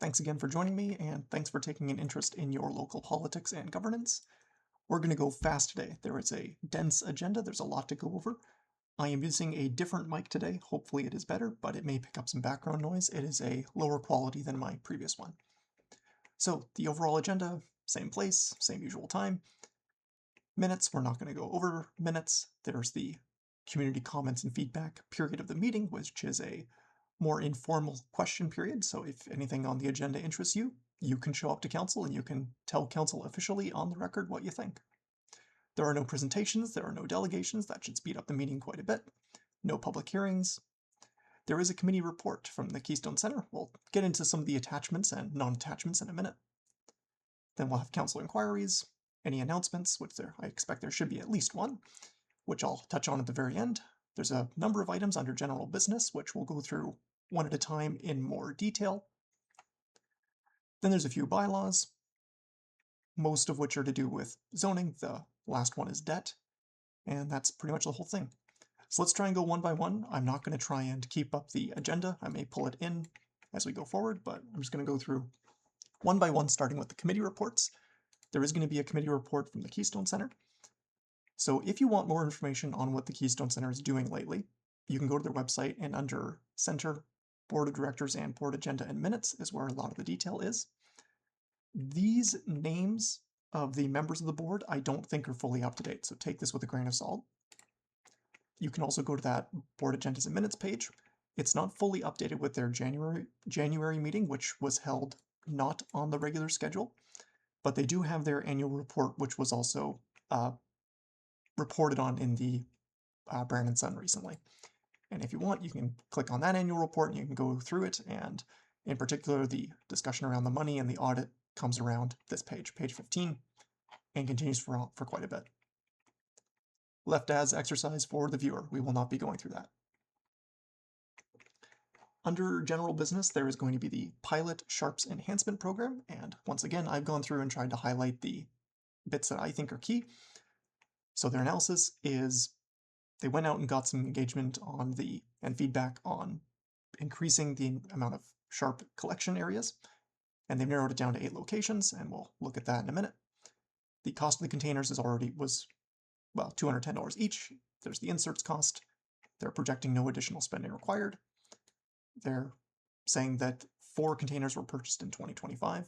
Thanks again for joining me, and thanks for taking an interest in your local politics and governance. We're going to go fast today. There is a dense agenda, there's a lot to go over. I am using a different mic today. Hopefully it is better, but it may pick up some background noise. It is a lower quality than my previous one. So the overall agenda, same place, same usual time. Minutes, we're not going to go over minutes. There's the community comments and feedback period of the meeting, which is a more informal question period. So if anything on the agenda interests you, you can show up to council and you can tell council officially on the record what you think. There are no presentations, there are no delegations. That should speed up the meeting quite a bit. No public hearings. There is a committee report from the Keystone Center. We'll get into some of the attachments and non-attachments in a minute. Then we'll have council inquiries, any announcements, which I expect there should be at least one, which I'll touch on at the very end. There's a number of items under general business, which we'll go through one at a time in more detail. Then there's a few bylaws, most of which are to do with zoning. The last one is debt, and that's pretty much the whole thing. So let's try and go one by one. I'm not going to try and keep up the agenda. I may pull it in as we go forward, but I'm just going to go through one by one, starting with the committee reports. There is going to be a committee report from the Keystone Center. So if you want more information on what the Keystone Center is doing lately, you can go to their website, and under Center, Board of Directors, and Board Agenda and Minutes is where a lot of the detail is. These names of the members of the board I don't think are fully up to date, so take this with a grain of salt. You can also go to that Board Agendas and Minutes page. It's not fully updated with their January meeting, which was held not on the regular schedule, but they do have their annual report, which was also reported on in the Brandon Sun recently. And if you want, you can click on that annual report and you can go through it, and in particular the discussion around the money and the audit comes around this page, page 15, and continues for quite a bit. Left as exercise for the viewer. We will not be going through that. Under general business, there is going to be the Pilot Sharps Enhancement Program, and once again, I've gone through and tried to highlight the bits that I think are key. So their analysis is they went out and got some engagement on and feedback on increasing the amount of sharp collection areas, and they've narrowed it down to 8 locations, and we'll look at that in a minute. The cost of the containers was $210 each. There's the inserts cost. They're projecting no additional spending required. They're saying that 4 containers were purchased in 2025.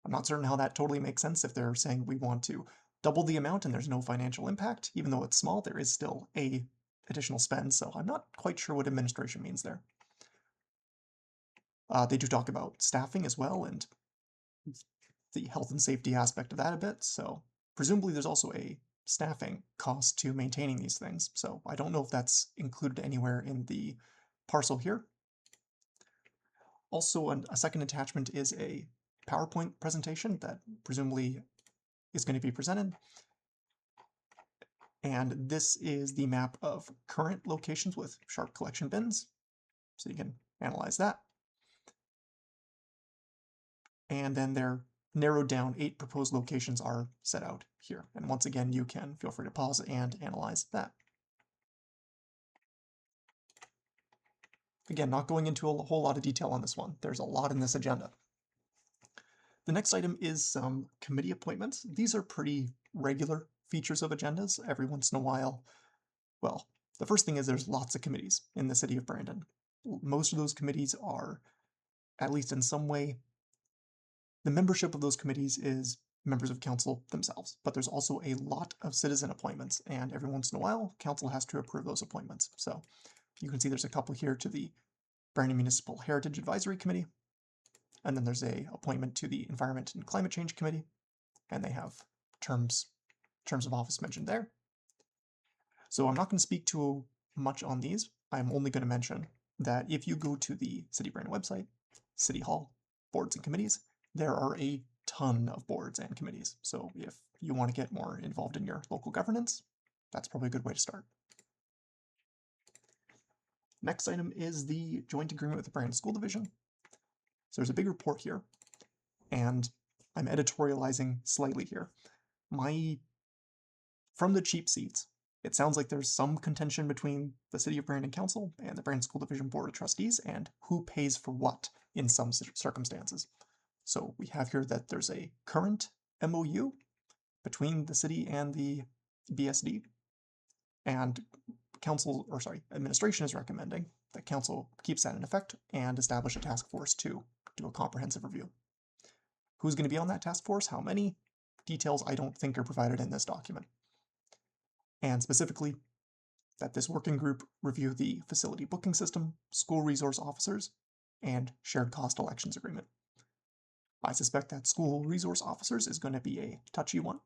I'm not certain how that totally makes sense if they're saying we want to double the amount and there's no financial impact. Even though it's small, there is still a additional spend, so I'm not quite sure what administration means there. They do talk about staffing as well and the health and safety aspect of that a bit, so presumably there's also a staffing cost to maintaining these things, so I don't know if that's included anywhere in the parcel here. Also, a second attachment is a PowerPoint presentation that presumably is going to be presented. And this is the map of current locations with sharp collection bins, so you can analyze that. And then their narrowed down 8 proposed locations are set out here. And once again, you can feel free to pause and analyze that. Again, not going into a whole lot of detail on this one. There's a lot in this agenda. The next item is some committee appointments. These are pretty regular features of agendas. Every once in a while, well, the first thing is there's lots of committees in the city of Brandon. Most of those committees are, at least in some way, the membership of those committees is members of council themselves, but there's also a lot of citizen appointments, and every once in a while, council has to approve those appointments. So you can see there's a couple here to the Brandon Municipal Heritage Advisory Committee, and then there's a appointment to the Environment and Climate Change Committee, and they have terms of office mentioned there. So I'm not going to speak too much on these. I'm only going to mention that if you go to the City of Brandon website, City Hall, Boards and Committees, there are a ton of boards and committees. So if you want to get more involved in your local governance, that's probably a good way to start. Next item is the joint agreement with the Brandon School Division. So there's a big report here, and I'm editorializing slightly here. From the cheap seats, it sounds like there's some contention between the City of Brandon Council and the Brandon School Division Board of Trustees and who pays for what in some circumstances. So we have here that there's a current MOU between the city and the BSD, and administration is recommending that council keeps that in effect and establish a task force to do a comprehensive review. Who's going to be on that task force? How many? Details I don't think are provided in this document. And specifically, that this working group review the facility booking system, school resource officers, and shared cost elections agreement. I suspect that school resource officers is going to be a touchy one.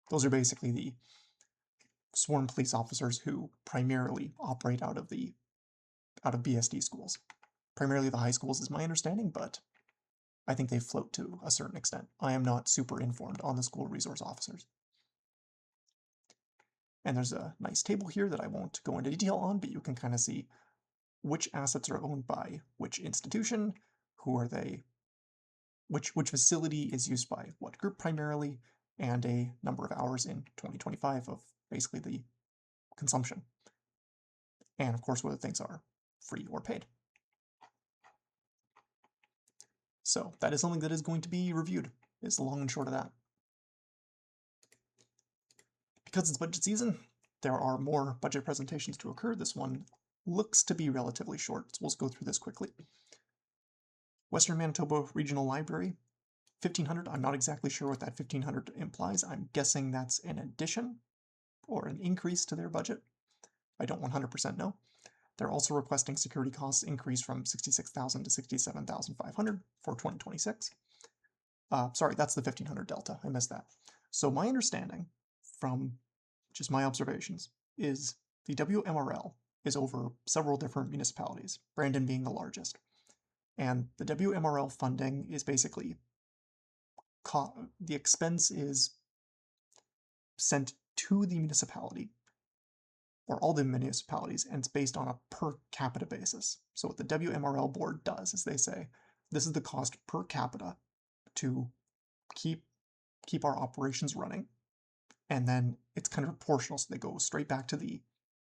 Those are basically the sworn police officers who primarily operate out of BSD schools. Primarily the high schools is my understanding, but I think they float to a certain extent. I am not super informed on the school resource officers. And there's a nice table here that I won't go into detail on, but you can kind of see which assets are owned by which institution, who are they, which facility is used by what group primarily, and a number of hours in 2025 of basically the consumption. And of course, whether things are free or paid. So that is something that is going to be reviewed, is the long and short of that. Because it's budget season, there are more budget presentations to occur. This one looks to be relatively short, so we'll go through this quickly. Western Manitoba Regional Library, 1,500. I'm not exactly sure what that 1,500 implies. I'm guessing that's an addition or an increase to their budget. I don't 100% know. They're also requesting security costs increase from $66,000 to $67,500 for 2026. Sorry, that's the 1,500 delta. I missed that. So my understanding from just my observations is the WMRL is over several different municipalities, Brandon being the largest. And the WMRL funding is basically, the expense is sent to the municipality, or all the municipalities, and it's based on a per capita basis. So what the WMRL board does is they say, this is the cost per capita to keep our operations running. And then it's kind of proportional, so they go straight back to the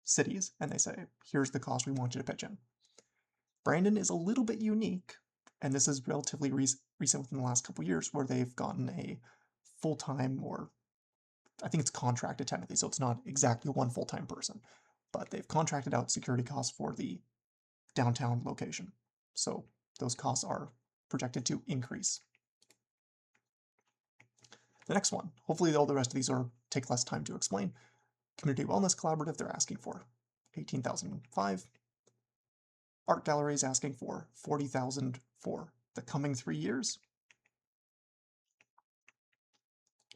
cities and they say, here's the cost we want you to pitch in. Brandon is a little bit unique, and this is relatively recent within the last couple of years, where they've gotten a full-time, or I think it's contracted technically, so it's not exactly one full-time person, but they've contracted out security costs for the downtown location. So those costs are projected to increase. The next one, hopefully all the rest of these take less time to explain. Community Wellness Collaborative, they're asking for $18,005. Art Gallery is asking for $40,000 for the coming 3 years.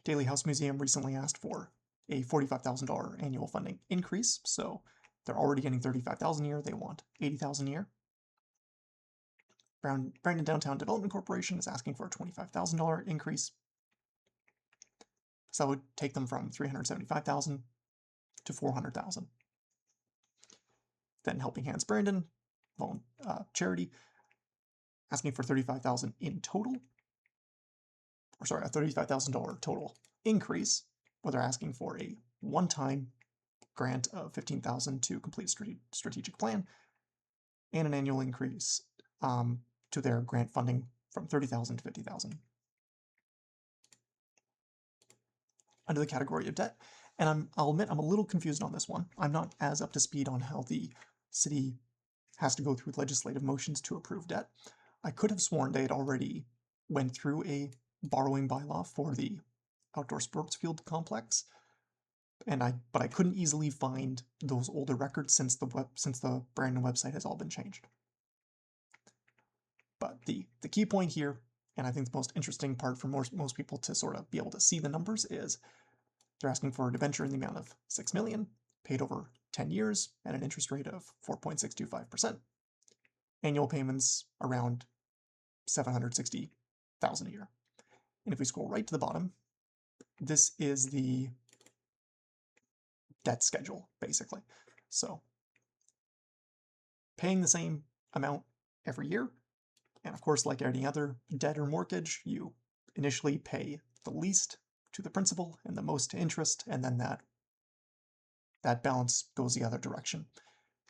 Daily House Museum recently asked for a $45,000 annual funding increase, so they're already getting $35,000 a year. They want $80,000 a year. Brandon Downtown Development Corporation is asking for a $25,000 increase. So that would take them from $375,000 to $400,000. Then Helping Hands Brandon, charity, asking for $35,000 in total. Or sorry, a $35,000 total increase, where they're asking for a one-time grant of $15,000 to complete strategic plan, and an annual increase to their grant funding from $30,000 to $50,000. Under the category of debt, and I'll admit I'm a little confused on this one. I'm not as up to speed on how the city has to go through legislative motions to approve debt. I could have sworn they had already went through a borrowing bylaw for the outdoor sports field complex, but I couldn't easily find those older records since the Brandon website has all been changed. But the key point here, and I think the most interesting part for most people to sort of be able to see the numbers, is they're asking for a debenture in the amount of $6 million, paid over 10 years at an interest rate of 4.625%. Annual payments around $760,000 a year. And if we scroll right to the bottom, this is the debt schedule, basically. So paying the same amount every year. And of course, like any other debt or mortgage, you initially pay the least to the principal and the most to interest, and then that balance goes the other direction.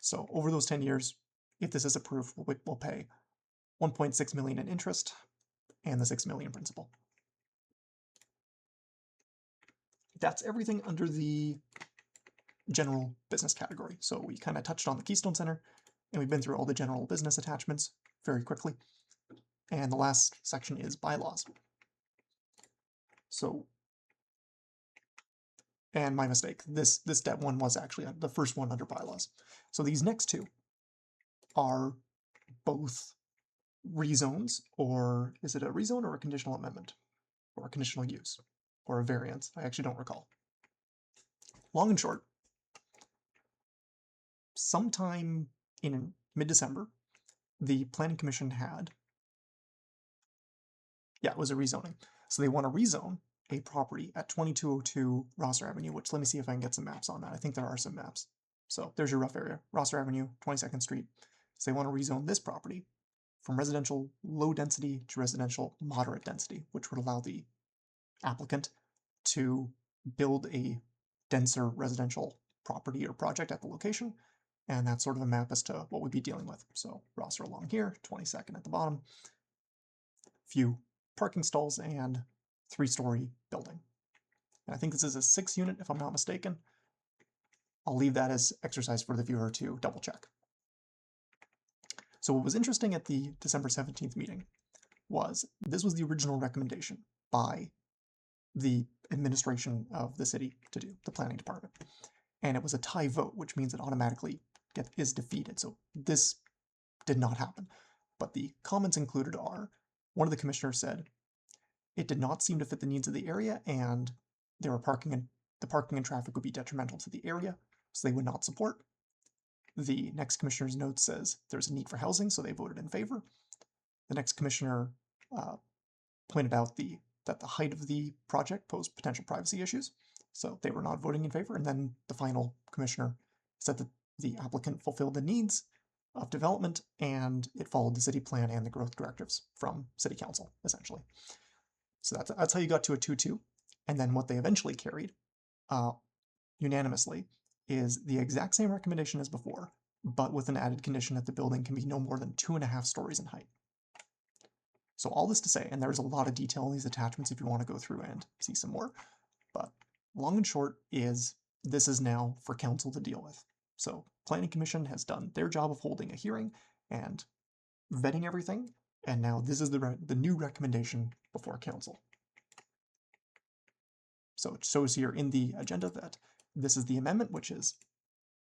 So over those 10 years, if this is approved, we'll pay 1.6 million in interest, and the 6 million principal. That's everything under the general business category. So we kind of touched on the Keystone Center, and we've been through all the general business attachments very quickly. And the last section is bylaws. So, and my mistake, this step one was actually the first one under bylaws. So these next two are both rezones, or is it a rezone or a conditional amendment? Or a conditional use? Or a variance? I actually don't recall. Long and short, sometime in mid-December, the Planning Commission had, it was a rezoning. So they want to rezone a property at 2202 Rosser Avenue, which let me see if I can get some maps on that. I think there are some maps. So there's your rough area, Rosser Avenue, 22nd Street. So they want to rezone this property from residential low density to residential moderate density, which would allow the applicant to build a denser residential property or project at the location. And that's sort of a map as to what we'd be dealing with. So Rosser along here, 22nd at the bottom, few parking stalls, and 3-story building. And I think this is a 6-unit, if I'm not mistaken. I'll leave that as exercise for the viewer to double check. So what was interesting at the December 17th meeting was this was the original recommendation by the administration of the city to do, the planning department. And it was a tie vote, which means it automatically is defeated. So this did not happen. But the comments included are, one of the commissioners said, it did not seem to fit the needs of the area, and there were the parking and traffic would be detrimental to the area, so they would not support. The next commissioner's note says there's a need for housing, so they voted in favor. The next commissioner pointed out that the height of the project posed potential privacy issues, so they were not voting in favor. And then the final commissioner said that the applicant fulfilled the needs of development, and it followed the city plan and the growth directives from city council, essentially. So that's how you got to a 2-2. And then what they eventually carried unanimously is the exact same recommendation as before, but with an added condition that the building can be no more than 2.5 stories in height. So all this to say, and there's a lot of detail in these attachments if you want to go through and see some more, but long and short is this is now for council to deal with. So Planning Commission has done their job of holding a hearing and vetting everything, and now this is the new recommendation before council. So it shows here in the agenda that this is the amendment, which is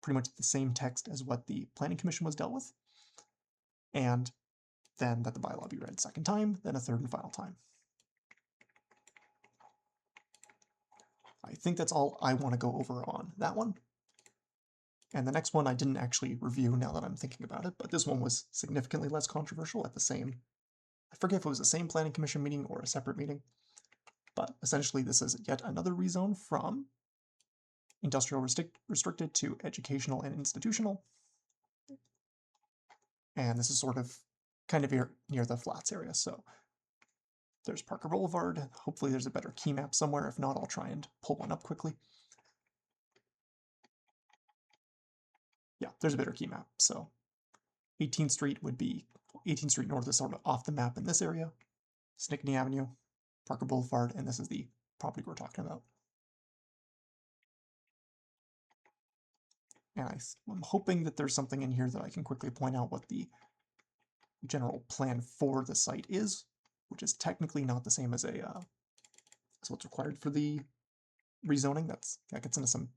pretty much the same text as what the Planning Commission was dealt with, and then that the bylaw be read a second time, then a third and final time. I think that's all I want to go over on that one. And the next one I didn't actually review now that I'm thinking about it, but this one was significantly less controversial at the same, I forget if it was the same Planning Commission meeting or a separate meeting, but essentially this is yet another rezone from industrial restricted to educational and institutional. And this is sort of kind of near the flats area. So there's Parker Boulevard. Hopefully there's a better key map somewhere. If not, I'll try and pull one up quickly. Yeah, there's a better key map. So 18th Street would be, 18th Street North is sort of off the map in this area. Stickney Avenue, Parker Boulevard, and this is the property we're talking about. And I'm hoping that there's something in here that I can quickly point out what the general plan for the site is, which is technically not the same as what's required for the rezoning. That gets into some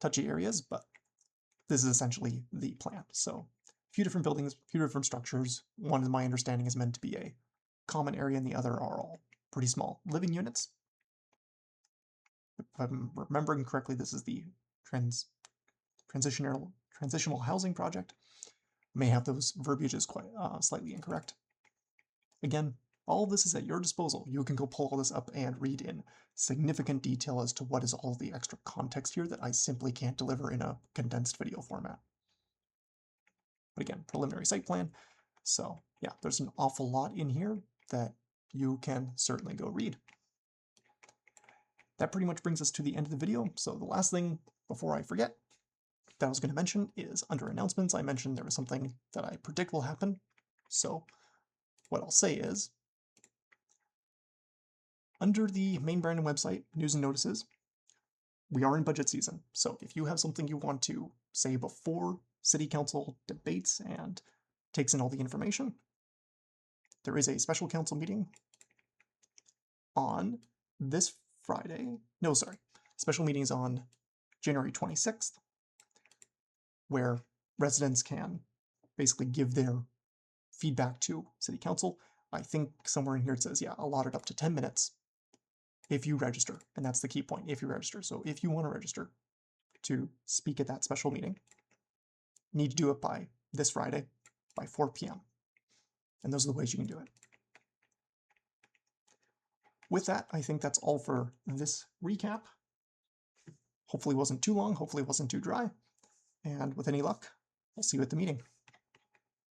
touchy areas, but this is essentially the plan. So a few different buildings, a few different structures. One, in my understanding, is meant to be a common area, and the other are all pretty small living units. If I'm remembering correctly, this is the transitional housing project. May have those verbiages quite slightly incorrect. Again, all of this is at your disposal. You can go pull all this up and read in significant detail as to what is all the extra context here that I simply can't deliver in a condensed video format. But again, preliminary site plan. So yeah, there's an awful lot in here that you can certainly go read. That pretty much brings us to the end of the video. So the last thing before I forget that I was going to mention is under announcements, I mentioned there was something that I predict will happen So what I'll say is, under the main Brandon website, news and notices, we are in budget season. So if you have something you want to say before City Council debates and takes in all the information, there is a special council meeting on this Friday. No, sorry. Special meetings on January 26th, where residents can basically give their feedback to City Council. I think somewhere in here it says, yeah, allotted up to 10 minutes if you register. And that's the key point, if you register. So if you want to register to speak at that special meeting, you need to do it by this Friday by 4 p.m. And those are the ways you can do it. With that, I think that's all for this recap. Hopefully it wasn't too long, hopefully it wasn't too dry. And with any luck, I'll see you at the meeting.